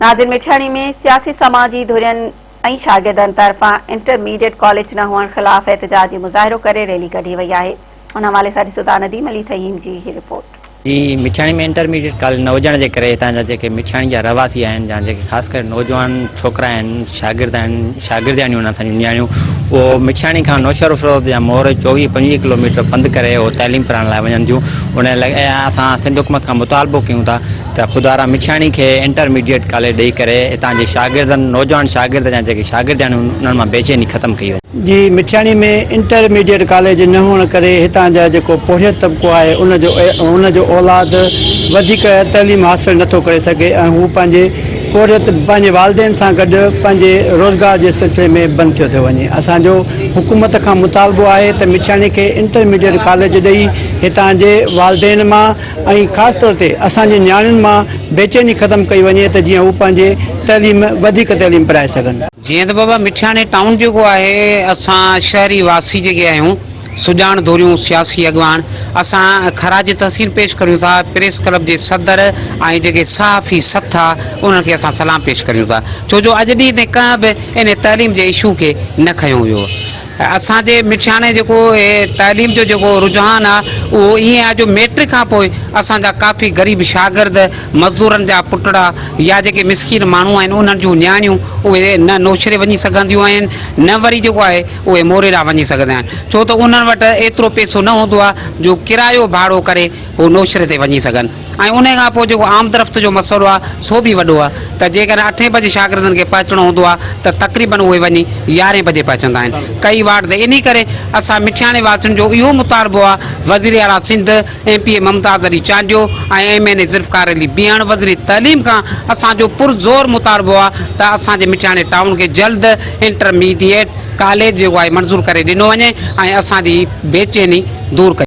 नाज़िर मिठाणी में सियासी समाजी धुरियन ऐं शागिर्दनि तरफ़ां इंटरमीडिएट कॉलेज न हुअण ख़िलाफ़ एहतजाजी मुज़ाहिरो करे रैली कढी वई आहे। उन हवाले सां ॾिसो था नदीम अली तहीम जी ही रिपोर्ट। जी मिठाणी में इंटरमीडिएट कॉलेज न हुजण जे करे हितां जा जेके मिठाणी जा रवासी आहिनि या जेके ख़ासि करे नौजवान छोकिरा आहिनि शागिर्दियाणियूं आहिनि असांजूं नियाणियूं उहो मिठाणी खां नौशहर फिरोज़ या मोर 24-25 किलोमीटर पंधु करे उहो तइलीम पढ़ण लाइ वञनि थियूं। उन लाइ असां सिंध हुकूमत खां मुतालबो कयूं था त ख़ुदारा मिठाणी खे इंटरमीडिएट कॉलेज ॾेई करे हितां जे शागिर्दनि नौजवान शागिर्द या जेके शागिर्दियाणियूं उन्हनि मां बेचैनी ख़तमु कई वञे। जी मिठाणी में इंटरमीडिएट कॉलेज न हुअण करे हितां जा जेको पोढ़ियत तबिको आहे उनजो औलाद वधीक तइलीम हासिल नथो करे सघे ऐं हू पंहिंजे पोढ़ियत पंहिंजे वालिदैन सां गॾु पंहिंजे रोज़गार जे सिलसिले में बंदि थियो थो वञे। असांजो हुकूमत खां मुतालबो आहे त मिठाणी खे इंटरमीडिएट कॉलेज ॾेई हितां जे वालिदैन मां ऐं ख़ासि तौर ते असांजे नियाणियुनि मां बेचैनी ख़तमु कई वञे त जीअं हू पंहिंजे वधीक तइलीम पढ़ाए सघनि। जीअं त बाबा मिठाणी टाउन जेको आहे असां शहरी वासी जेके आहियूं सुजान धोरियूं सियासी अॻवान असां ख़राज तहसील पेश करियूं था प्रेस क्लब जे सदर ऐं जेके सहाफ़ी सथ आहे उन्हनि खे असां सलाम पेश करियूं था छो जो अॼु ॾींहं ते कंहिं बि इन तइलीम जे इशू खे न खयो हुयो। असांजे मिठाणे जेको तइलीम जो जेको रुझान आहे उहो ईअं आहे जो मैट्रिक खां पोइ असांजा काफ़ी ग़रीब शागिर्द मज़दूरनि जा पुटड़ा या जेके मिसकीन माण्हू आहिनि उन्हनि जूं नियाणियूं उहे न नौशरे वञी सघंदियूं आहिनि न वरी जेको आहे उहे मोरेरा वञी सघंदा आहिनि छो त उन्हनि वटि एतिरो पैसो न हूंदो आहे जो किरायो भाड़ो करे उहो नौशरे ते वञी सघनि। ऐं उन खां पोइ जेको आमदरफ़्त जो मसइलो आहे सो बि वॾो आहे त जेकॾहिं 8 बजे शागिर्दनि खे पहुचणो हूंदो आहे त तक़रीबन उहे वञी 11 बजे पहुचंदा आहिनि कई वार्ड ते। इन करे असां मिठाणे वासियुनि जो इहो मुतालबो आहे वज़ीर आला सिंध MP मुमताज़ अली चांडियो ऐं MNA ज़ुल्फ़िकार अली बियाण वज़ीर तइलीम खां असांजो पुरज़ोर मुतालबो आहे त असांजे मिठाणे टाउन खे जल्द इंटरमीडिएट कॉलेज जेको आहे मंज़ूर करे ॾिनो वञे ऐं असांजी बेचैनी दूर कई।